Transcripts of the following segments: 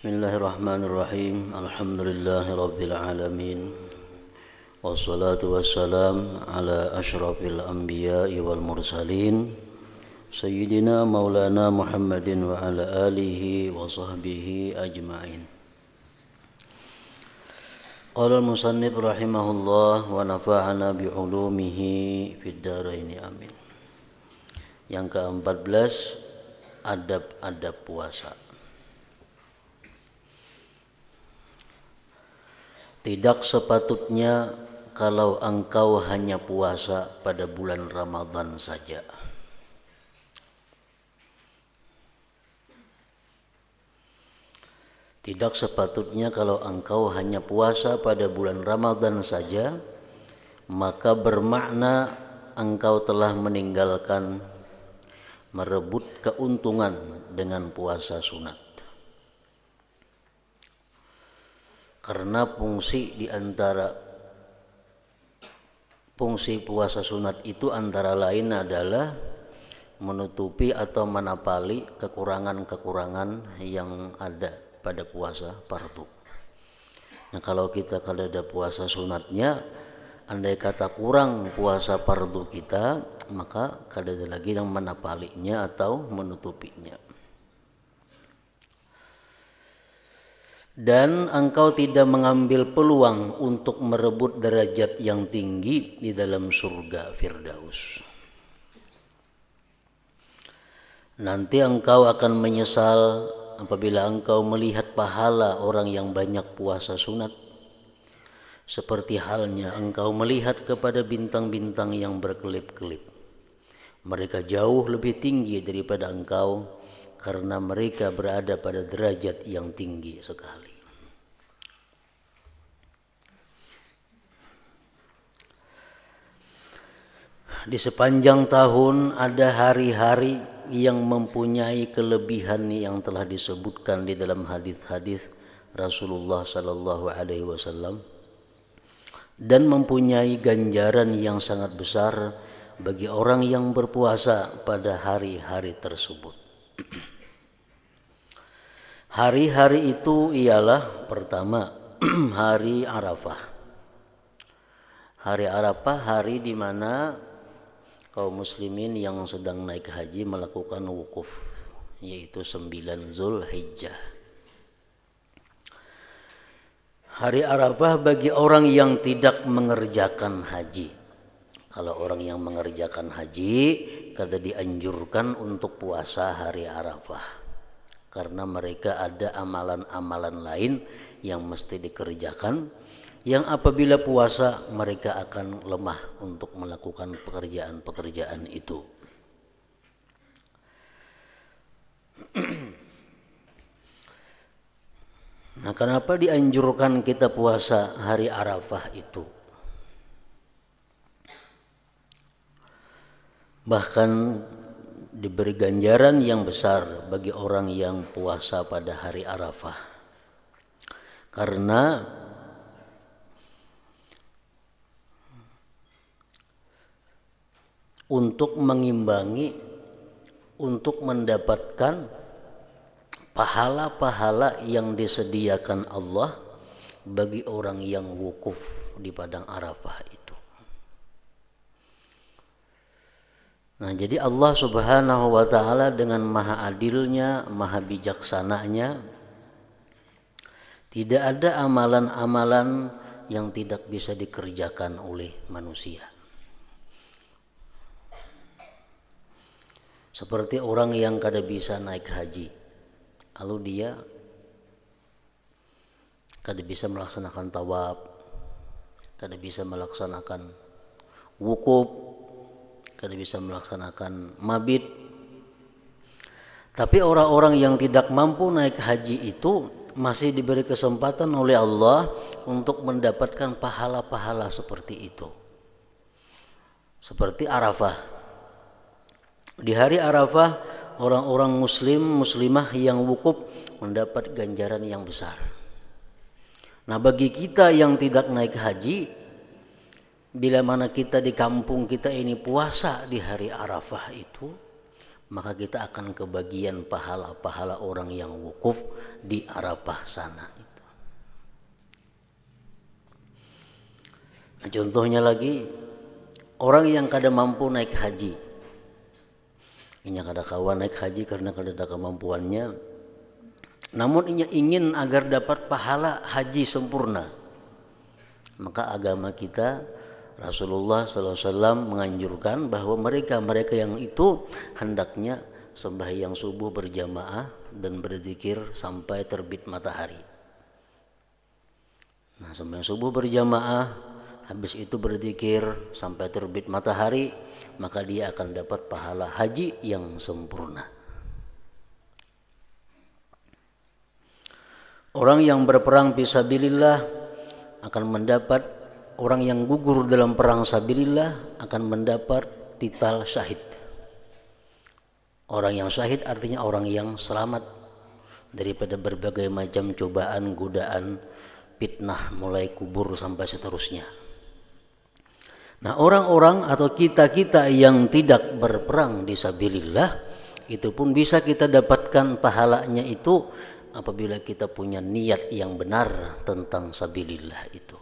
Bismillahirrahmanirrahim. Alhamdulillahirabbil alamin. Wassalatu wassalam ala asyrafil anbiya'i wal mursalin sayyidina maulana Muhammadin wa ala alihi wa sahbihi ajma'in. Qala al-musannif rahimahullah wa nafa'ana bi ulumihi fid dharain amin. Yang ke-14, adab-adab puasa. Tidak sepatutnya kalau engkau hanya puasa pada bulan Ramadan saja. Tidak sepatutnya kalau engkau hanya puasa pada bulan Ramadan saja, maka bermakna engkau telah meninggalkan merebut keuntungan dengan puasa sunat. Karena fungsi puasa sunat itu antara lain adalah menutupi atau menapali kekurangan-kekurangan yang ada pada puasa fardu. Nah, kalau ada puasa sunatnya, andai kata kurang puasa fardu kita, maka ada lagi yang menapalinya atau menutupinya. Dan engkau tidak mengambil peluang untuk merebut derajat yang tinggi di dalam surga Firdaus. Nanti engkau akan menyesal apabila engkau melihat pahala orang yang banyak puasa sunat, seperti halnya engkau melihat kepada bintang-bintang yang berkelip-kelip. Mereka jauh lebih tinggi daripada engkau, karena mereka berada pada derajat yang tinggi sekali. Di sepanjang tahun ada hari-hari yang mempunyai kelebihan yang telah disebutkan di dalam hadis-hadis Rasulullah sallallahu alaihi wasallam dan mempunyai ganjaran yang sangat besar bagi orang yang berpuasa pada hari-hari tersebut. Hari-hari itu ialah pertama, hari Arafah. Hari Arafah hari di mana kaum muslimin yang sedang naik haji melakukan wukuf, yaitu 9 Zulhijjah. Hari Arafah bagi orang yang tidak mengerjakan haji. Kalau orang yang mengerjakan haji, kada dianjurkan untuk puasa hari Arafah. Karena mereka ada amalan-amalan lain yang mesti dikerjakan, yang apabila puasa mereka akan lemah untuk melakukan pekerjaan-pekerjaan itu. Nah, kenapa dianjurkan kita puasa hari Arafah itu? Bahkan diberi ganjaran yang besar bagi orang yang puasa pada hari Arafah. Karena untuk mengimbangi, untuk mendapatkan pahala-pahala yang disediakan Allah bagi orang yang wukuf di padang Arafah itu. Nah, jadi Allah Subhanahu wa taala dengan maha adilnya, maha bijaksananya, tidak ada amalan-amalan yang tidak bisa dikerjakan oleh manusia. Seperti orang yang kada bisa naik haji, lalu dia kada bisa melaksanakan tawaf, kada bisa melaksanakan wukuf, kada bisa melaksanakan mabit. Tapi orang-orang yang tidak mampu naik haji itu masih diberi kesempatan oleh Allah untuk mendapatkan pahala-pahala seperti itu. Seperti Arafah. Di hari Arafah, orang-orang muslimah yang wukuf mendapat ganjaran yang besar. Nah, bagi kita yang tidak naik haji, bila mana kita di kampung kita ini puasa di hari Arafah itu, maka kita akan kebagian pahala-pahala orang yang wukuf di Arafah sana itu. Nah, contohnya lagi, orang yang kada mampu naik haji, ini kada kawan naik haji karena kada ada kemampuannya, namun ia ingin agar dapat pahala haji sempurna, maka agama kita, Rasulullah SAW menganjurkan bahwa mereka yang itu hendaknya sembahyang subuh berjamaah dan berzikir sampai terbit matahari. Nah, sembahyang subuh berjamaah, habis itu berzikir sampai terbit matahari, maka dia akan dapat pahala haji yang sempurna. Orang yang berperang fisabilillah akan mendapat, orang yang gugur dalam perang sabilillah akan mendapat titel syahid. Orang yang syahid artinya orang yang selamat daripada berbagai macam cobaan, godaan, fitnah mulai kubur sampai seterusnya. Nah, orang-orang atau kita-kita yang tidak berperang di sabilillah itu pun bisa kita dapatkan pahalanya itu apabila kita punya niat yang benar tentang sabilillah itu.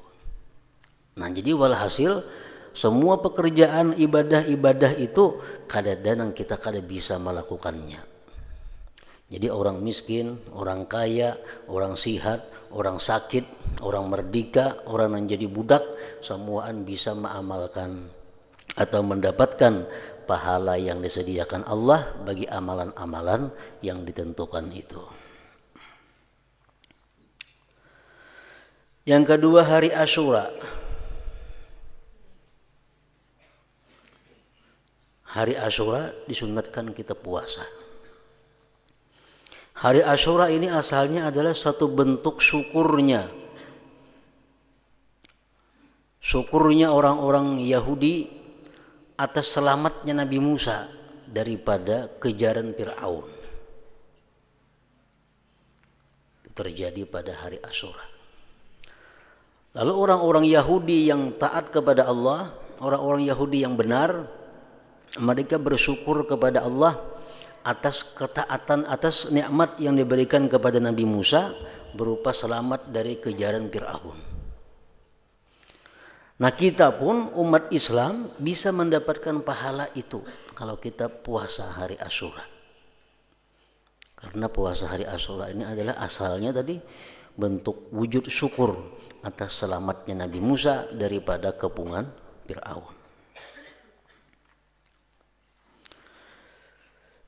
Nah, jadi walhasil semua pekerjaan ibadah-ibadah itu kadang-kadang kita kada bisa melakukannya. Jadi orang miskin, orang kaya, orang sihat, orang sakit, orang merdeka, orang yang jadi budak, semuaan bisa mengamalkan atau mendapatkan pahala yang disediakan Allah bagi amalan-amalan yang ditentukan itu. Yang kedua, hari Asyura. Hari Asyura disunatkan kita puasa. Hari Asyura ini asalnya adalah satu bentuk syukurnya. Syukurnya orang-orang Yahudi atas selamatnya Nabi Musa daripada kejaran Fir'aun. Terjadi pada hari Asyura. Lalu orang-orang Yahudi yang taat kepada Allah, orang-orang Yahudi yang benar, mereka bersyukur kepada Allah atas ketaatan, atas nikmat yang diberikan kepada Nabi Musa berupa selamat dari kejaran Fir'aun. Nah, kita pun umat Islam bisa mendapatkan pahala itu kalau kita puasa hari Asyura. Karena puasa hari Asyura ini adalah asalnya tadi bentuk wujud syukur atas selamatnya Nabi Musa daripada kepungan Fir'aun.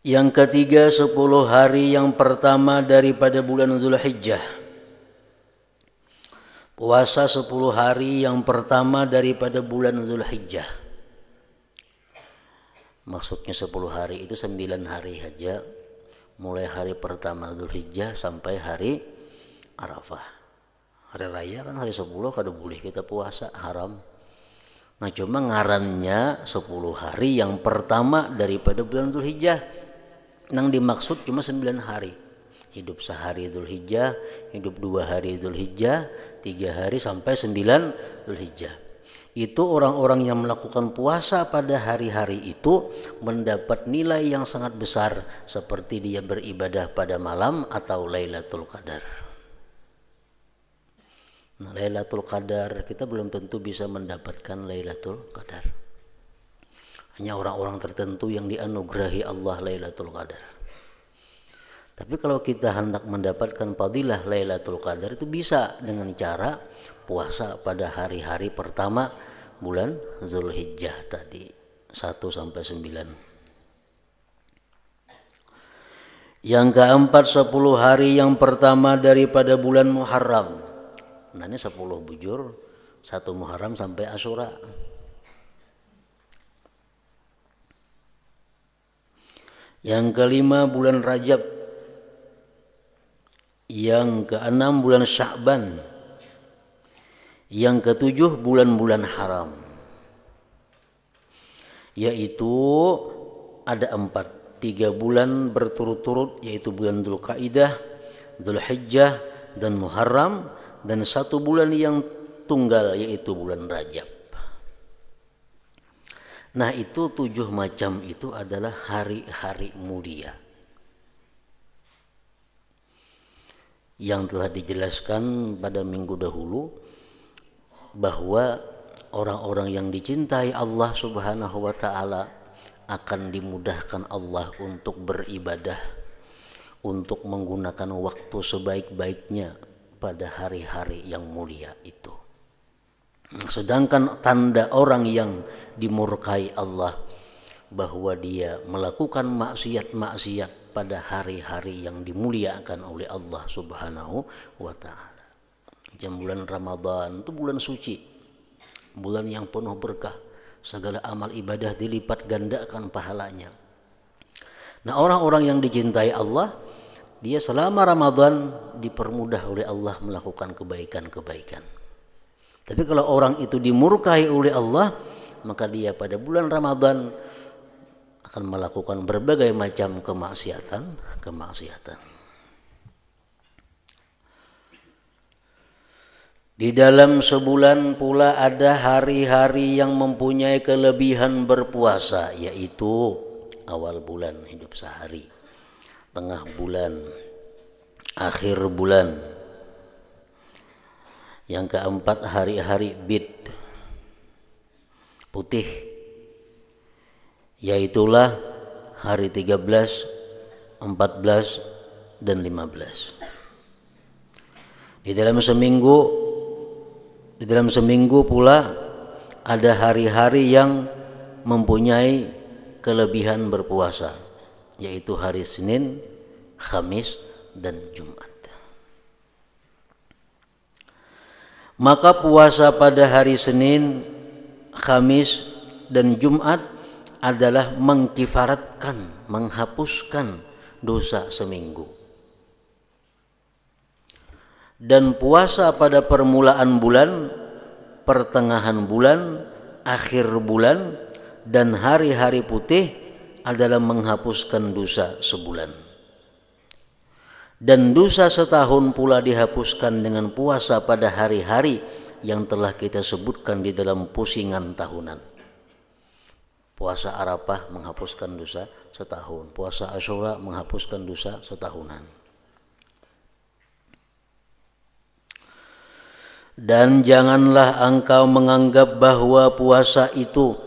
Yang ketiga, 10 hari yang pertama daripada bulan Zulhijjah. Puasa 10 hari yang pertama daripada bulan Zulhijjah. Maksudnya 10 hari itu 9 hari saja. Mulai hari pertama Zulhijjah sampai hari Arafah. Hari raya kan hari 10 kada boleh kita puasa, haram. Nah, cuma ngarannya 10 hari yang pertama daripada bulan Zulhijjah. Nang dimaksud cuma 9 hari. Hidup sehari Dzulhijjah, hidup 2 hari Dzulhijjah, 3 hari sampai 9 Dzulhijjah. Itu orang-orang yang melakukan puasa pada hari-hari itu mendapat nilai yang sangat besar seperti dia beribadah pada malam atau Lailatul Qadar. Nah, Lailatul Qadar kita belum tentu bisa mendapatkan Lailatul Qadar. Hanya orang-orang tertentu yang dianugerahi Allah Lailatul Qadar. Tapi kalau kita hendak mendapatkan fadilah Lailatul Qadar itu bisa dengan cara puasa pada hari-hari pertama bulan Zulhijjah tadi 1 sampai 9. Yang keempat, 10 hari yang pertama daripada bulan Muharram. Nah, ini 10 bujur, 1 Muharram sampai Asyura. Yang kelima, bulan Rajab. Yang keenam, bulan Sya'ban. Yang ketujuh, bulan-bulan haram. Yaitu ada 4, 3 bulan berturut-turut, yaitu bulan Dzulqa'dah, Dzulhijjah, dan Muharram, dan 1 bulan yang tunggal, yaitu bulan Rajab. Nah itu 7 macam itu adalah hari-hari mulia yang telah dijelaskan pada minggu dahulu, bahwa orang-orang yang dicintai Allah Subhanahu wa taala akan dimudahkan Allah untuk beribadah, untuk menggunakan waktu sebaik-baiknya pada hari-hari yang mulia itu. Sedangkan tanda orang yang dimurkai Allah bahwa dia melakukan maksiat-maksiat pada hari-hari yang dimuliakan oleh Allah Subhanahu wa taala. Jam bulan Ramadan itu bulan suci, bulan yang penuh berkah, segala amal ibadah dilipat gandakan pahalanya. Nah, orang-orang yang dicintai Allah, dia selama Ramadan dipermudah oleh Allah melakukan kebaikan-kebaikan. Tapi kalau orang itu dimurkai oleh Allah, maka dia pada bulan Ramadan akan melakukan berbagai macam kemaksiatan. Di dalam sebulan pula ada hari-hari yang mempunyai kelebihan berpuasa, yaitu awal bulan hidup sehari, tengah bulan, akhir bulan. Yang keempat hari-hari bid, putih, yaitulah hari 13, 14, dan 15. Di dalam seminggu pula ada hari-hari yang mempunyai kelebihan berpuasa, yaitu hari Senin, Khamis, dan Jumat. Maka puasa pada hari Senin, Khamis, dan Jumat adalah mengkifaratkan, menghapuskan dosa seminggu. Dan puasa pada permulaan bulan, pertengahan bulan, akhir bulan, dan hari-hari putih adalah menghapuskan dosa sebulan. Dan dosa setahun pula dihapuskan dengan puasa pada hari-hari yang telah kita sebutkan di dalam pusingan tahunan. Puasa Arafah menghapuskan dosa setahun, puasa Asyura menghapuskan dosa setahunan. Dan janganlah engkau menganggap bahwa puasa itu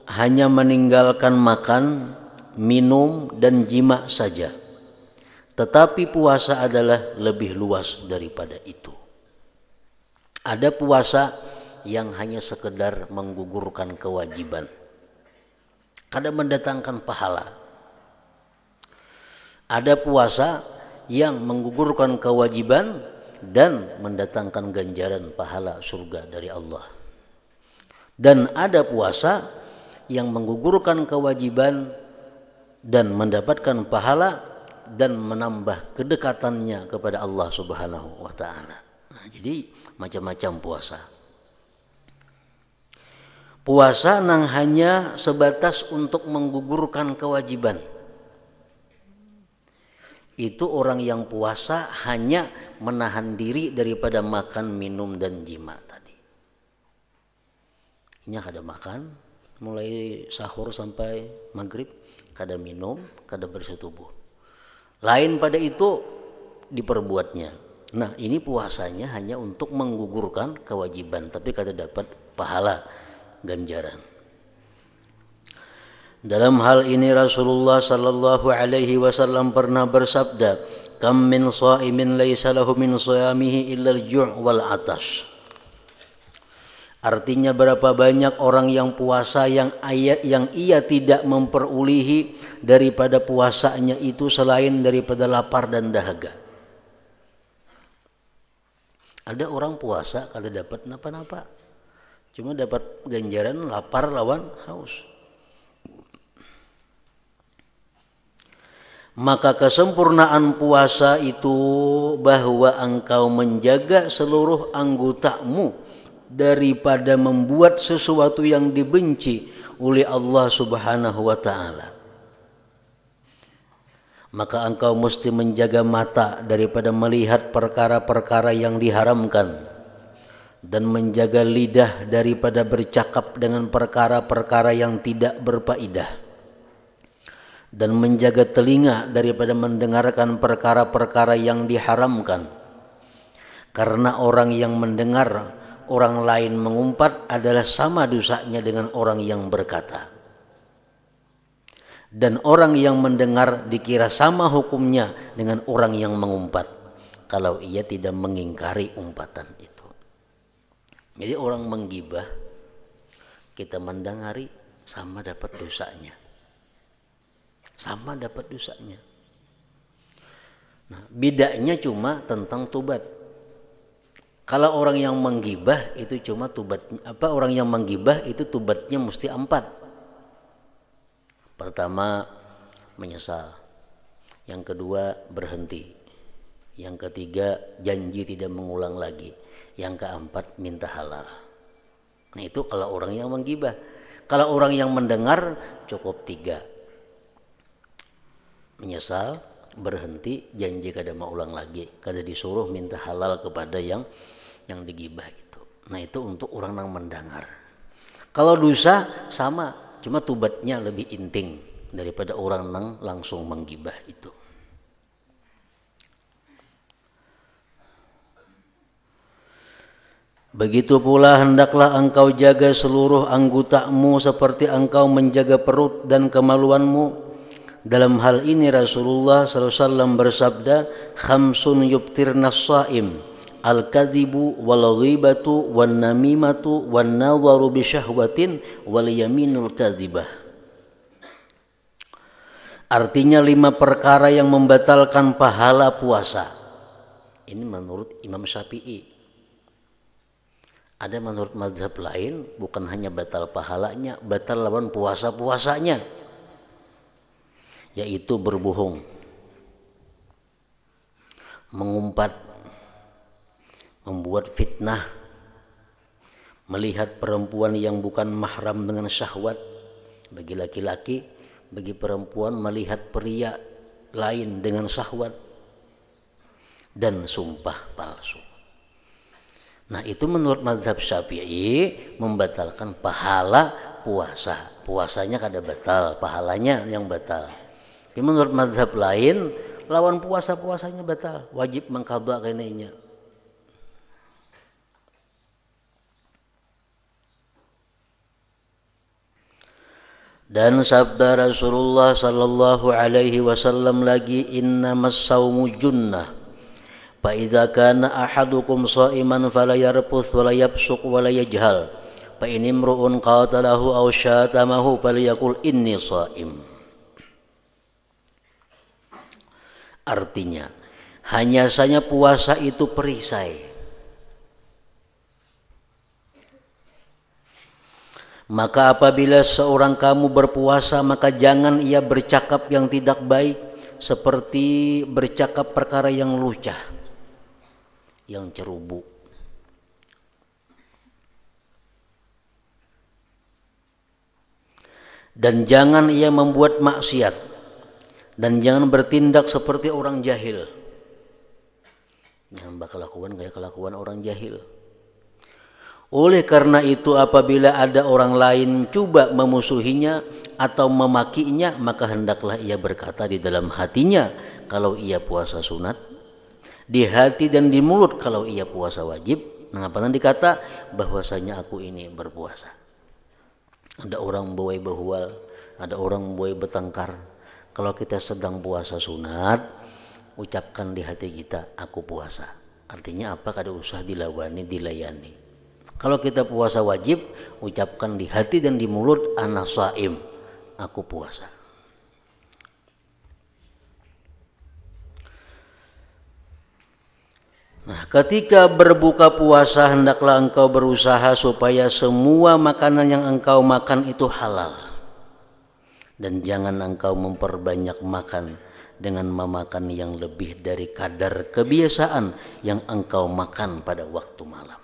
hanya meninggalkan makan, minum, dan jima saja. Tetapi puasa adalah lebih luas daripada itu. Ada puasa yang hanya sekedar menggugurkan kewajiban, kadang mendatangkan pahala. Ada puasa yang menggugurkan kewajiban dan mendatangkan ganjaran pahala surga dari Allah. Dan ada puasa yang menggugurkan kewajiban dan mendapatkan pahala dan menambah kedekatannya kepada Allah Subhanahu wa taala. Nah, jadi macam-macam puasa. Puasa nang hanya sebatas untuk menggugurkan kewajiban. Itu orang yang puasa hanya menahan diri daripada makan, minum, dan jima tadi. Ini ada makan mulai sahur sampai maghrib, kada minum, kada bersetubuh. Lain pada itu diperbuatnya. Nah, ini puasanya hanya untuk menggugurkan kewajiban, tapi kada dapat pahala ganjaran. Dalam hal ini Rasulullah sallallahu alaihi wasallam pernah bersabda, "Kam min shaimin laisa lahu min shiyamihi illa al-ju' wal 'atash." Artinya berapa banyak orang yang puasa yang ia tidak memperolehi daripada puasanya itu selain daripada lapar dan dahaga. Ada orang puasa kada dapat napa-napa, cuma dapat ganjaran lapar lawan haus. Maka kesempurnaan puasa itu bahwa engkau menjaga seluruh anggotamu daripada membuat sesuatu yang dibenci oleh Allah Subhanahu wa taala. Maka engkau mesti menjaga mata daripada melihat perkara-perkara yang diharamkan, dan menjaga lidah daripada bercakap dengan perkara-perkara yang tidak berfaedah, dan menjaga telinga daripada mendengarkan perkara-perkara yang diharamkan. Karena orang yang mendengar orang lain mengumpat adalah sama dosanya dengan orang yang berkata. Dan orang yang mendengar dikira sama hukumnya dengan orang yang mengumpat, kalau ia tidak mengingkari umpatan itu. Jadi orang menggibah, kita mendengari, sama dapat dosanya. Sama dapat dosanya. Nah, bedanya cuma tentang tobat. Kalau orang yang menggibah itu cuma tobatnya, orang yang menggibah itu tobatnya mesti 4. Pertama, menyesal. Yang kedua, berhenti. Yang ketiga, janji tidak mengulang lagi. Yang keempat, minta halal. Nah, itu kalau orang yang menggibah. Kalau orang yang mendengar cukup 3. Menyesal, berhenti, janji kada mau ulang lagi. Kada disuruh minta halal kepada yang digibah itu. Nah, itu untuk orang yang mendengar. Kalau dosa sama, cuma tobatnya lebih inting daripada orang yang langsung menggibah itu. Begitu pula hendaklah engkau jaga seluruh anggotamu seperti engkau menjaga perut dan kemaluanmu. Dalam hal ini Rasulullah SAW bersabda, khamsun yubtirnas shaim, al-kadhibu wal ghibatu wan namimatu wan nadharu bi syahwatin wal yaminul kadhibah. Artinya 5 perkara yang membatalkan pahala puasa. Ini menurut Imam Syafi'i. Ada menurut mazhab lain bukan hanya batal pahalanya, batal lawan puasa-puasanya, yaitu berbohong, mengumpat, membuat fitnah, melihat perempuan yang bukan mahram dengan syahwat. Bagi laki-laki, bagi perempuan melihat pria lain dengan syahwat, dan sumpah palsu. Nah, itu menurut mazhab Syafi'i membatalkan pahala puasa. Puasanya kada batal, pahalanya yang batal. Tapi menurut mazhab lain, lawan puasa-puasanya batal, wajib mengqadha kenanya. Dan sabda Rasulullah sallallahu alaihi wasallam lagi, innamas saumu junnah. Fa idza kana ahadukum sha'iman fala yarfuth wala yabsuq wala yajhal. Fa in imru'un qatalahu aw syatamahu falyaqul inni sha'im. Artinya, hanya saja puasa itu perisai. Maka apabila seorang kamu berpuasa, maka jangan ia bercakap yang tidak baik, seperti bercakap perkara yang lucah, yang cerubu. Dan jangan ia membuat maksiat, dan jangan bertindak seperti orang jahil. Jangan bakal lakukan kayak kelakuan orang jahil. Oleh karena itu, apabila ada orang lain coba memusuhinya atau memakinya, maka hendaklah ia berkata di dalam hatinya kalau ia puasa sunat, di hati dan di mulut kalau ia puasa wajib. Mengapa dikata bahwasanya aku ini berpuasa? Ada orang buai behual, ada orang buai bertengkar. Kalau kita sedang puasa sunat, ucapkan di hati kita, aku puasa. Artinya apa? Kada usah dilawani, dilayani. Kalau kita puasa wajib, ucapkan di hati dan di mulut, ana shaim, aku puasa. Nah, ketika berbuka puasa, hendaklah engkau berusaha supaya semua makanan yang engkau makan itu halal. Dan jangan engkau memperbanyak makan dengan memakan yang lebih dari kadar kebiasaan yang engkau makan pada waktu malam.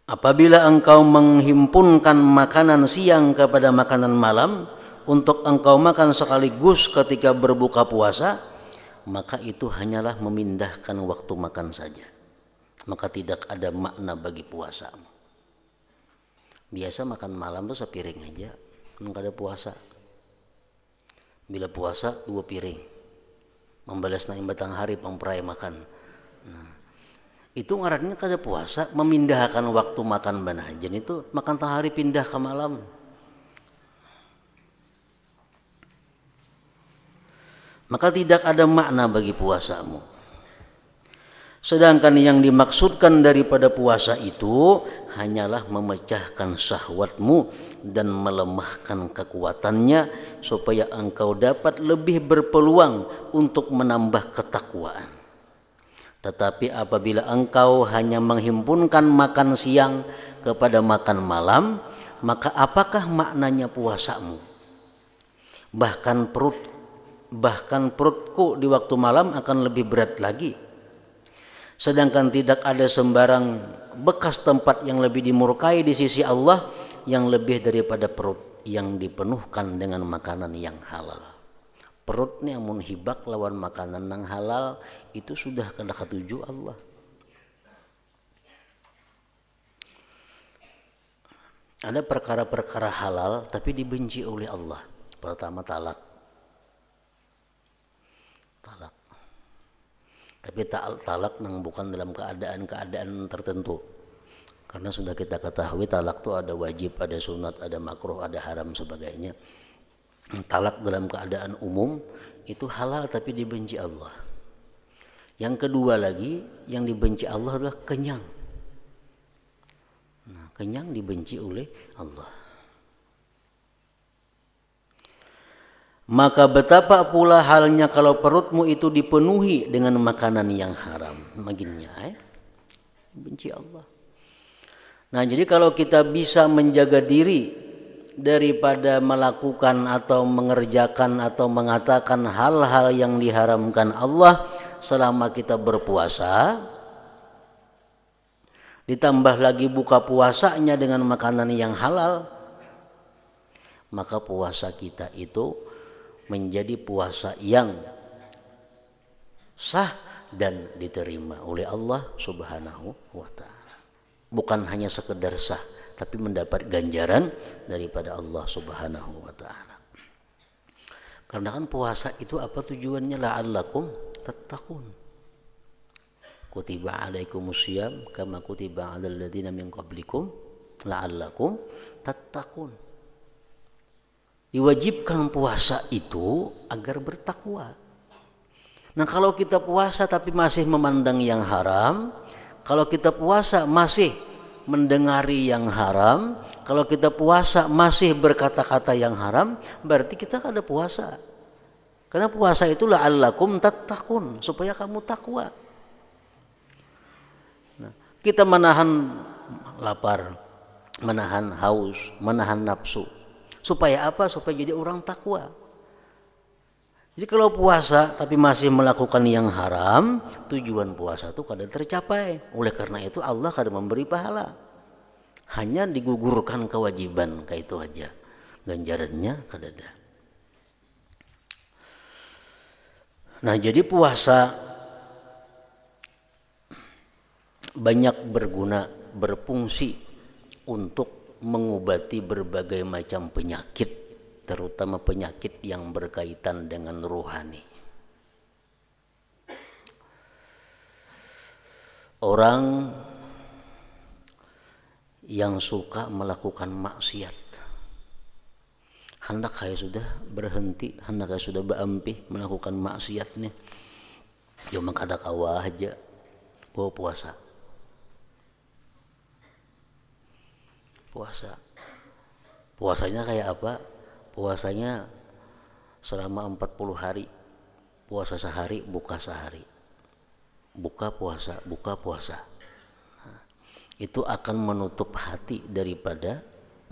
Apabila engkau menghimpunkan makanan siang kepada makanan malam untuk engkau makan sekaligus ketika berbuka puasa, maka itu hanyalah memindahkan waktu makan saja. Maka tidak ada makna bagi puasamu. Biasa makan malam tuh sepiring aja, enggak ada puasa. Bila puasa 2 piring, membalas naik batang hari pengperai makan. Nah, itu ngarannya kada puasa, memindahkan waktu makan banajan itu makan tengah hari pindah ke malam. Maka tidak ada makna bagi puasamu. Sedangkan yang dimaksudkan daripada puasa itu hanyalah memecahkan syahwatmu dan melemahkan kekuatannya supaya engkau dapat lebih berpeluang untuk menambah ketakwaan. Tetapi apabila engkau hanya menghimpunkan makan siang kepada makan malam, maka apakah maknanya puasamu? Bahkan perutku di waktu malam akan lebih berat lagi. Sedangkan tidak ada sembarang bekas tempat yang lebih dimurkai di sisi Allah yang lebih daripada perut yang dipenuhkan dengan makanan yang halal. Perutnya mun hibak lawan makanan yang halal itu sudah kada katuju Allah. Ada perkara-perkara halal tapi dibenci oleh Allah. Pertama talak. Tapi talak nang bukan dalam keadaan tertentu. Karena sudah kita ketahui talak itu ada wajib, ada sunat, ada makruh, ada haram sebagainya. Talak dalam keadaan umum itu halal tapi dibenci Allah. Yang kedua lagi yang dibenci Allah adalah kenyang. Nah, kenyang dibenci oleh Allah. Maka betapa pula halnya kalau perutmu itu dipenuhi dengan makanan yang haram. Maginnya benci Allah. Nah, jadi kalau kita bisa menjaga diri daripada melakukan atau mengerjakan atau mengatakan hal-hal yang diharamkan Allah selama kita berpuasa, ditambah lagi buka puasanya dengan makanan yang halal, maka puasa kita itu menjadi puasa yang sah dan diterima oleh Allah Subhanahu wa ta'ala. Bukan hanya sekedar sah, tapi mendapat ganjaran daripada Allah Subhanahu wa ta'ala. Karena kan puasa itu apa tujuannya? La'allakum tattaqun. Kutiba alaikumusiyam kama kutiba alal ladzina min qablikum la'allakum tattaqun. Diwajibkan puasa itu agar bertakwa. Nah, kalau kita puasa tapi masih memandang yang haram, kalau kita puasa masih mendengari yang haram, kalau kita puasa masih berkata-kata yang haram, berarti kita ada puasa. Karena puasa itu la'allakum tattaqun, supaya kamu takwa. Nah, kita menahan lapar, menahan haus, menahan nafsu. Supaya apa? Supaya jadi orang takwa. Jadi kalau puasa tapi masih melakukan yang haram, tujuan puasa itu kada tercapai. Oleh karena itu Allah kada memberi pahala. Hanya digugurkan kewajiban, kayak itu aja. Ganjarannya kada ada. Nah, jadi puasa banyak berguna, berfungsi untuk mengobati berbagai macam penyakit, terutama penyakit yang berkaitan dengan rohani. Orang yang suka melakukan maksiat, hendak saya sudah berhenti, hendak saya sudah berampih melakukan maksiat nih, cuma kada kawah aja bawa puasa. Puasanya kayak apa? Puasanya selama 40 hari. Puasa sehari, buka sehari. Buka puasa. Nah, itu akan menutup hati daripada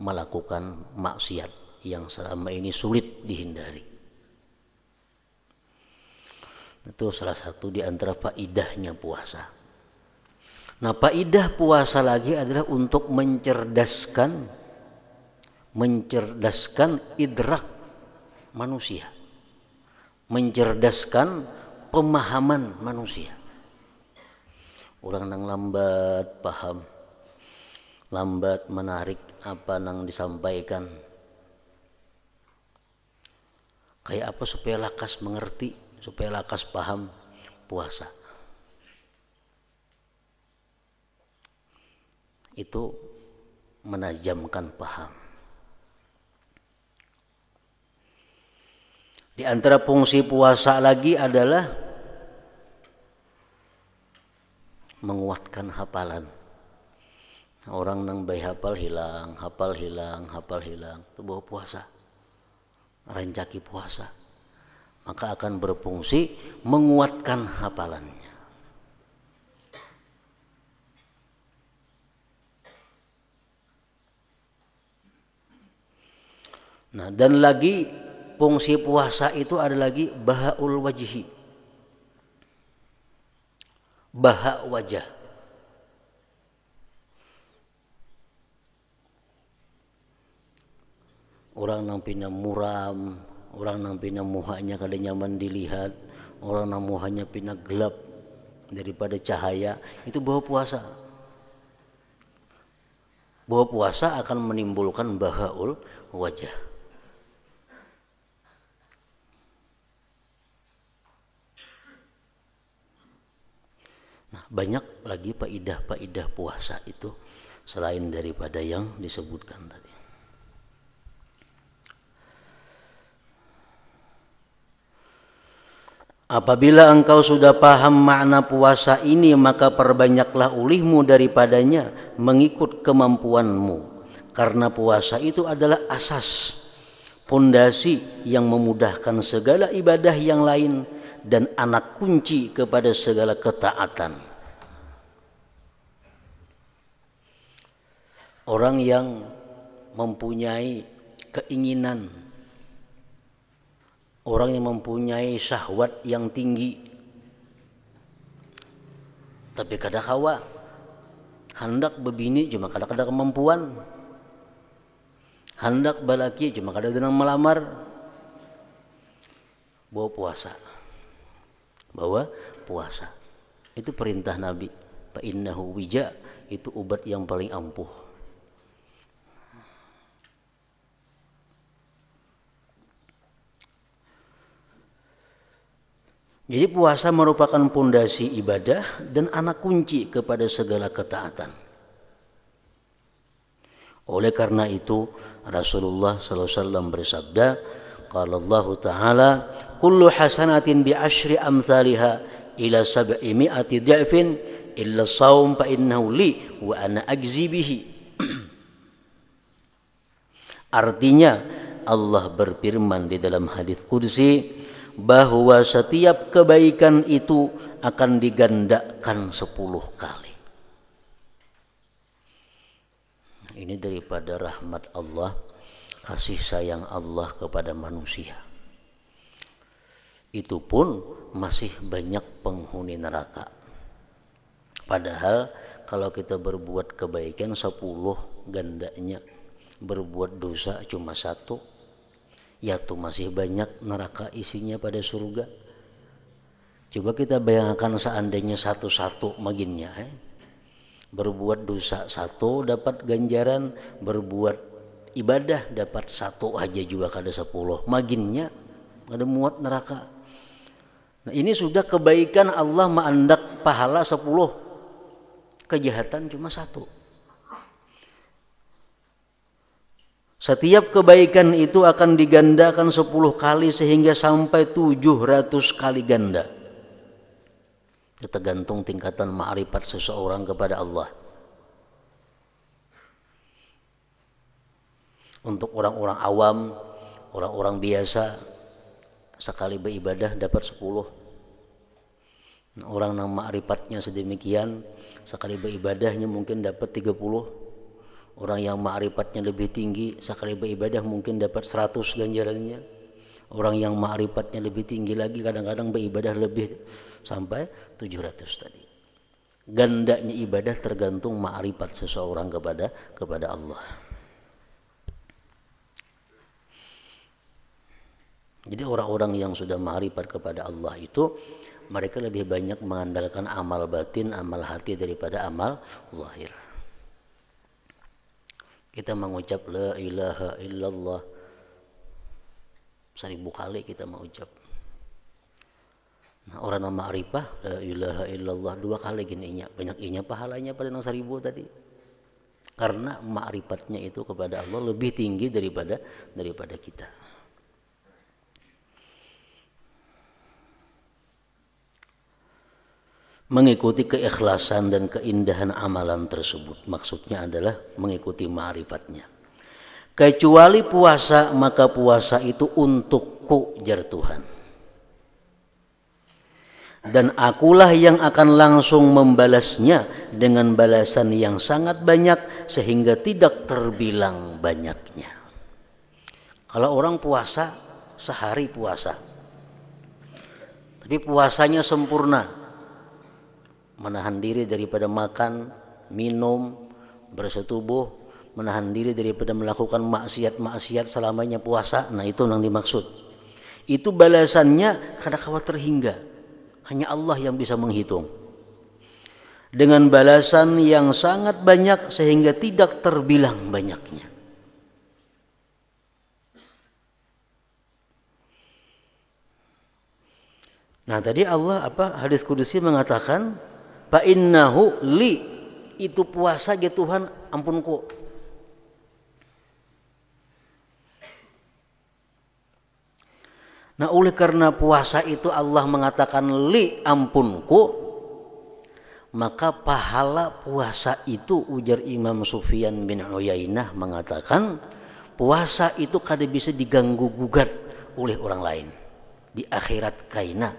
melakukan maksiat yang selama ini sulit dihindari. Itu salah satu di antara faedahnya puasa. Nah, faidah puasa lagi adalah untuk mencerdaskan idrak manusia, mencerdaskan pemahaman manusia. Orang nang lambat paham, lambat menarik apa nang disampaikan. Kayak apa supaya lakas mengerti, supaya lakas paham puasa. Itu menajamkan paham. Di antara fungsi puasa lagi adalah menguatkan hafalan. Orang nang bayi hafal hilang, itu bawa puasa. Rancaki puasa. Maka akan berfungsi menguatkan hafalannya. Nah, dan lagi fungsi puasa itu ada lagi bahaul wajhi. Bahak wajah. Orang nang pina muram, orang nang pina muhanya kada nyaman dilihat, orang nang muhanya pina gelap daripada cahaya, itu bawa puasa. Bawa puasa akan menimbulkan bahaul wajah. Nah, banyak lagi faidah puasa itu selain daripada yang disebutkan tadi. Apabila engkau sudah paham makna puasa ini, maka perbanyaklah ulihmu daripadanya mengikut kemampuanmu. Karena puasa itu adalah asas, pondasi yang memudahkan segala ibadah yang lain dan anak kunci kepada segala ketaatan. Orang yang mempunyai keinginan, orang yang mempunyai syahwat yang tinggi, tapi kada kawa, hendak bebini cuma kada kemampuan, hendak balaki cuma kada denang melamar, bawa puasa. Itu perintah Nabi, fa innahu wija, itu obat yang paling ampuh. Jadi puasa merupakan pondasi ibadah dan anak kunci kepada segala ketaatan. Oleh karena itu Rasulullah sallallahu alaihi wasallam bersabda, qala Allah Ta'ala, kullu hasanatin bi asyri amsalha ila 700 dha'fin illa shaum fa innahu li wa ana ajzi bihi. Artinya Allah berfirman di dalam hadis qudsi bahwa setiap kebaikan itu akan digandakan 10 kali. Ini daripada rahmat Allah, kasih sayang Allah kepada manusia. Itu pun masih banyak penghuni neraka. Padahal kalau kita berbuat kebaikan 10 gandanya, berbuat dosa cuma 1, ya tuh masih banyak neraka isinya pada surga. Coba kita bayangkan seandainya 1 maginnya, berbuat dosa 1 dapat ganjaran, berbuat ibadah dapat 1 aja juga kada 10, maginnya ada muat neraka. Nah, ini sudah kebaikan Allah maandak pahala 10, kejahatan cuma 1. Setiap kebaikan itu akan digandakan 10 kali sehingga sampai 700 kali ganda. Tergantung tingkatan ma'rifat seseorang kepada Allah. Untuk orang-orang awam, orang-orang biasa, sekali beribadah dapat 10. Orang yang ma'rifatnya sedemikian, sekali beribadahnya mungkin dapat 30. Orang yang ma'rifatnya lebih tinggi, sekali beribadah mungkin dapat 100 ganjarannya. Orang yang ma'rifatnya lebih tinggi lagi kadang-kadang beribadah lebih sampai 700 tadi. Gandanya ibadah tergantung ma'rifat seseorang kepada Allah. Jadi orang-orang yang sudah ma'rifat kepada Allah itu mereka lebih banyak mengandalkan amal batin, amal hati daripada amal zahir. Kita mengucap la ilaha illallah 1000 kali kita mengucap. Nah, orang yang ma'rifah la ilaha illallah 2 kali gini inya, banyak inya pahalanya pada yang 1000 tadi. Karena ma'rifatnya itu kepada Allah lebih tinggi daripada kita. Mengikuti keikhlasan dan keindahan amalan tersebut. Maksudnya adalah mengikuti ma'rifatnya. Kecuali puasa, maka puasa itu untukku, jar Tuhan. Dan akulah yang akan langsung membalasnya dengan balasan yang sangat banyak sehingga tidak terbilang banyaknya. Kalau orang puasa, sehari puasa. Tapi puasanya sempurna. Menahan diri daripada makan, minum, bersetubuh, menahan diri daripada melakukan maksiat-maksiat selamanya puasa. Nah, itu yang dimaksud. Itu balasannya kadang-kala terhingga. Hanya Allah yang bisa menghitung. Dengan balasan yang sangat banyak sehingga tidak terbilang banyaknya. Nah, tadi Allah hadis kudusi mengatakan fa innahu li, itu puasa ya Tuhan ampunku. Nah, oleh karena puasa itu Allah mengatakan li ampunku, maka pahala puasa itu, ujar Imam Sufyan bin Uyainah mengatakan puasa itu kada bisa diganggu gugat oleh orang lain di akhirat kaina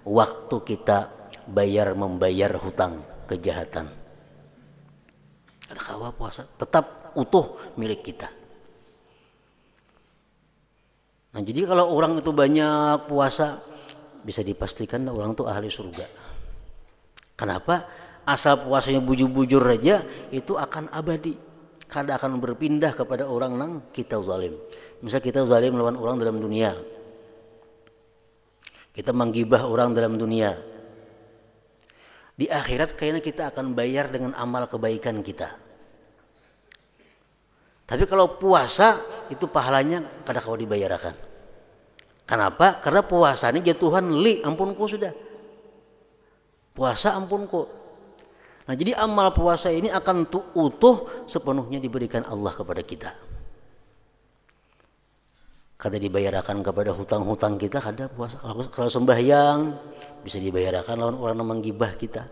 waktu kita membayar hutang kejahatan. Ada kawa puasa tetap utuh milik kita. Nah, jadi kalau orang itu banyak puasa, bisa dipastikan orang itu ahli surga. Kenapa? Asal puasanya bujur-bujur aja itu akan abadi. Kada akan berpindah kepada orang nang kita zalim. Misal kita zalim lawan orang dalam dunia. Kita menggibah orang dalam dunia. Di akhirat kayaknya kita akan bayar dengan amal kebaikan kita. Tapi kalau puasa itu pahalanya kada kau dibayarkan. Kenapa? Karena puasanya ya Tuhan li ampunku sudah. Puasa ampunku. Nah, jadi amal puasa ini akan utuh sepenuhnya diberikan Allah kepada kita. Kada dibayarkan kepada hutang-hutang kita, kada puasa. Kalau sembahyang bisa dibayarkan lawan orang yang menggibah kita.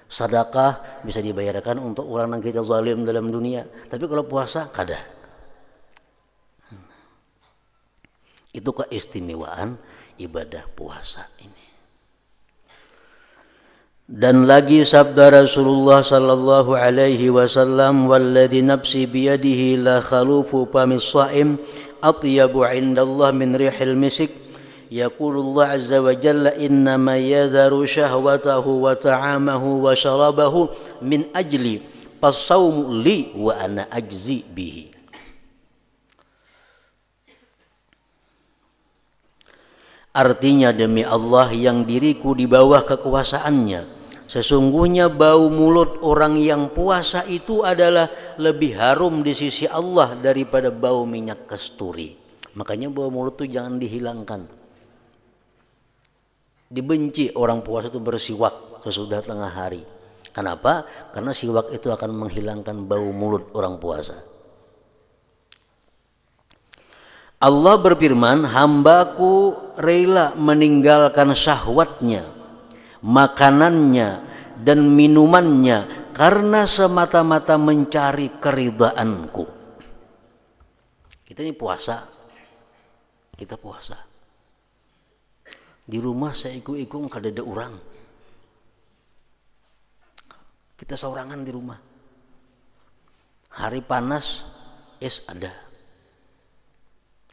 Sedekah bisa dibayarkan untuk orang yang kita zalim dalam dunia. Tapi kalau puasa kada. Itu keistimewaan ibadah puasa ini. Dan lagi sabda Rasulullah sallallahu alaihi wasallam, walladzi nafsi biyadihi la khalufu famis shaim atyabu 'indallah min rihil misik. Yaqulullah azza wa jalla innama yadharu syahwatahu wa ta'amahu wa syarabahu min ajli fasawmu li wa ana ajzi bihi. Artinya, demi Allah yang diriku di bawah kekuasaannya, sesungguhnya bau mulut orang yang puasa itu adalah lebih harum di sisi Allah daripada bau minyak kasturi. Makanya bau mulut itu jangan dihilangkan. Dibenci orang puasa itu bersiwak sesudah tengah hari. Kenapa? Karena siwak itu akan menghilangkan bau mulut orang puasa. Allah berfirman, hambaku rela meninggalkan syahwatnya, makanannya dan minumannya karena semata-mata mencari keridhaanku. Kita ini puasa, kita puasa. Di rumah saya ikut-ikut kada ada orang. Kita seorangan di rumah. Hari panas, es ada.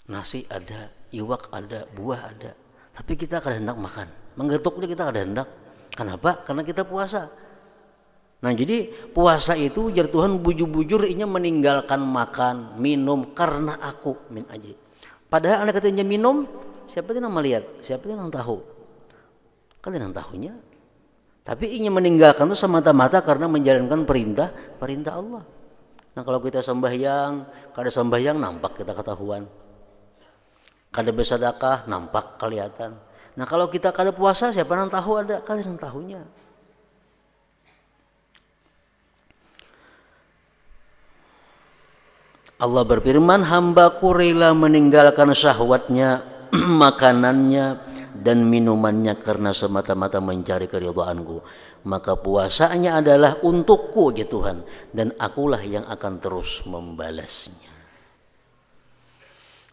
Nasi ada, iwak ada, buah ada. Tapi kita kada hendak makan. Menggetuknya kita kada hendak. Kenapa? Karena kita puasa. Nah jadi puasa itu jar Tuhan bujur-bujur inya meninggalkan makan, minum karena aku min ajli. Padahal anda katanya minum, siapa yang melihat, siapa yang tahu, kan yang tahunya. Tapi inya meninggalkan itu semata-mata karena menjalankan perintah Allah. Nah kalau kita sembahyang, kada sembahyang nampak kita ketahuan, kada bersedekah nampak kelihatan. Nah kalau kita kada puasa siapa yang tahu ada, kada yang tahunya. Allah berfirman, hambaku rela meninggalkan syahwatnya, makanannya dan minumannya karena semata-mata mencari keridhaanku. Maka puasanya adalah untukku ya Tuhan, dan akulah yang akan terus membalasnya.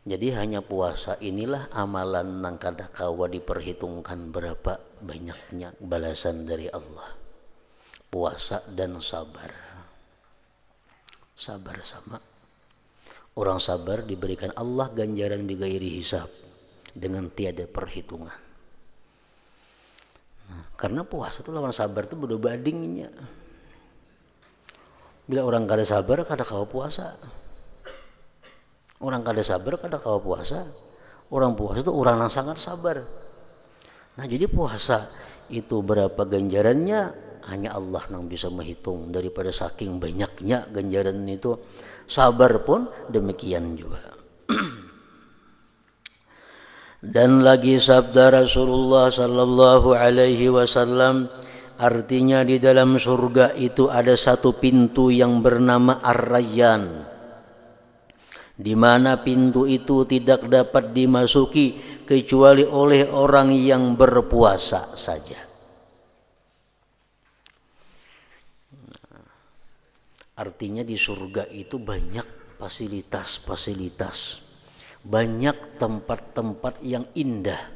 Jadi hanya puasa inilah amalan nang kada kawa diperhitungkan berapa banyaknya balasan dari Allah. Puasa dan sabar. Sabar sama. Orang sabar diberikan Allah ganjaran bighairi hisab, dengan tiada perhitungan. Nah, karena puasa itu lawan sabar itu beda bandingnya. Bila orang kada sabar kada kawa puasa. Orang kada sabar kada kawa puasa. Orang puasa itu orang yang sangat sabar. Nah jadi puasa itu berapa ganjarannya hanya Allah yang bisa menghitung, daripada saking banyaknya ganjaran itu. Sabar pun demikian juga. Dan lagi sabda Rasulullah sallallahu alaihi wasallam, artinya di dalam surga itu ada satu pintu yang bernama Ar-Rayyan, di mana pintu itu tidak dapat dimasuki kecuali oleh orang yang berpuasa saja. Artinya di surga itu banyak fasilitas-fasilitas, banyak tempat-tempat yang indah.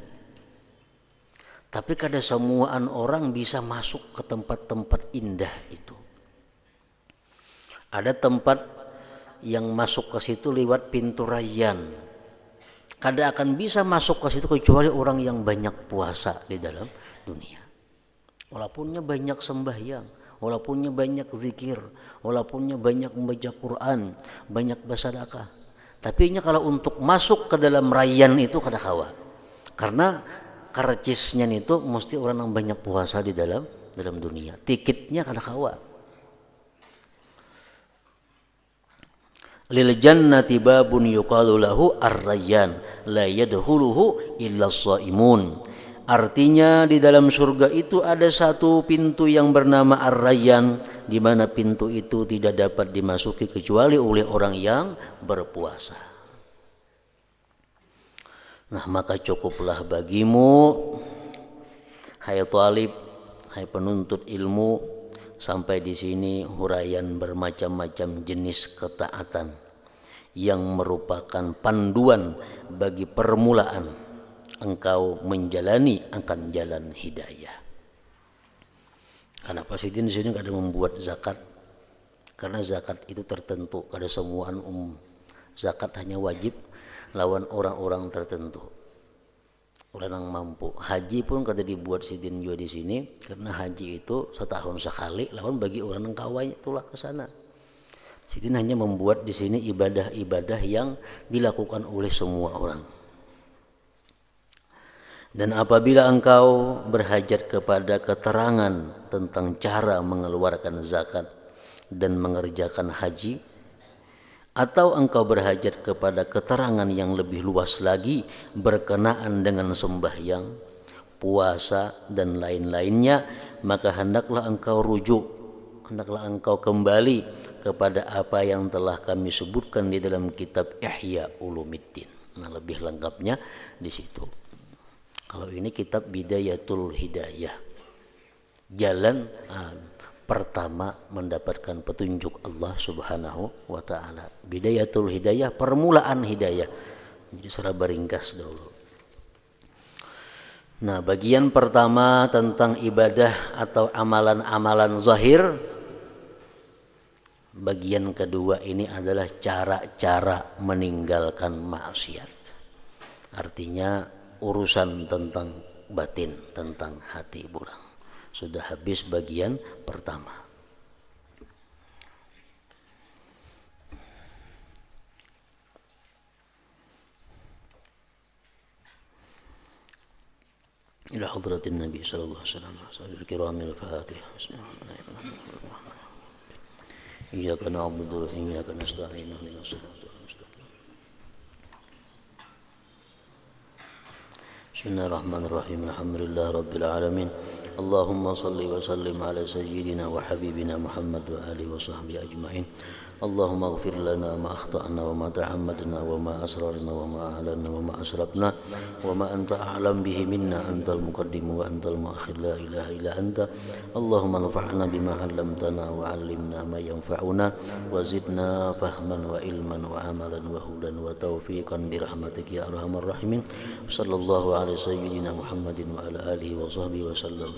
Tapi kada semuaan orang bisa masuk ke tempat-tempat indah itu. Ada tempat yang masuk ke situ lewat pintu Rayyan. Kada akan bisa masuk ke situ kecuali orang yang banyak puasa di dalam dunia. Walaupunnya banyak sembahyang, walaupunnya banyak zikir, walaupunnya banyak membaca Quran, banyak bersedekah. Tapi kalau untuk masuk ke dalam Rayyan itu kada kawa. Karena karcisnya itu mesti orang yang banyak puasa di dalam dunia. Tiketnya kada kawa. Lil jannati babun yuqalu lahu ar-rayyan la yadkhuluhu illa as-shaimun. Artinya di dalam surga itu ada satu pintu yang bernama Ar-Rayyan, di mana pintu itu tidak dapat dimasuki kecuali oleh orang yang berpuasa. Nah, maka cukuplah bagimu, hai talib, hai penuntut ilmu, sampai di sini huraian bermacam-macam jenis ketaatan yang merupakan panduan bagi permulaan engkau menjalani akan jalan hidayah. Kenapa sih di sini kada membuat zakat? Karena zakat itu tertentu, kada semuaan zakat hanya wajib lawan orang-orang tertentu, orang yang mampu. Haji pun kada dibuat sidin juga di sini, karena haji itu setahun sekali, lawan bagi orang yang kawanya itulah ke sana. Sidin hanya membuat di sini ibadah-ibadah yang dilakukan oleh semua orang. Dan apabila engkau berhajat kepada keterangan tentang cara mengeluarkan zakat dan mengerjakan haji, atau engkau berhajat kepada keterangan yang lebih luas lagi berkenaan dengan sembahyang, puasa dan lain-lainnya, maka hendaklah engkau rujuk, hendaklah engkau kembali kepada apa yang telah kami sebutkan di dalam kitab Ihya Ulumuddin. Nah, lebih lengkapnya di situ. Kalau ini kitab Bidayatul Hidayah, jalan pertama mendapatkan petunjuk Allah Subhanahu wa ta'ala. Bidayatul Hidayah, permulaan hidayah. Jadi secara beringkas dulu. Nah, bagian pertama tentang ibadah atau amalan-amalan zahir. Bagian kedua ini adalah cara-cara meninggalkan maksiat. Artinya urusan tentang batin, tentang hati bulang. Sudah habis bagian pertama. إلى حضرة النبي صلى الله عليه وسلم وصحبه الكرام الفاتحة. بسم الله الرحمن الرحيم. إياك نعبد وإياك نستعين اهدنا الصراط المستقيم. بسم الله الرحمن الرحيم. الحمد لله رب العالمين. اللهم صل وسلم على سيدنا وحبيبنا محمد وآله وصحبه أجمعين. اللهم اغفر لنا ما أخطأنا وما تعمدنا وما أسررنا وما أعلنا وما أسرفنا وما أنت أعلم به منا. أنت المقدم وأنت المؤخر لا إله إلا أنت. اللهم انفعنا بما علمتنا وعلمنا ما ينفعنا وزدنا فهما وعلما وعملا وهدى وتوفيقا برحمتك يا أرحم الراحمين. صلى الله على سيدنا محمد وعلى آله وصحبه وسلم.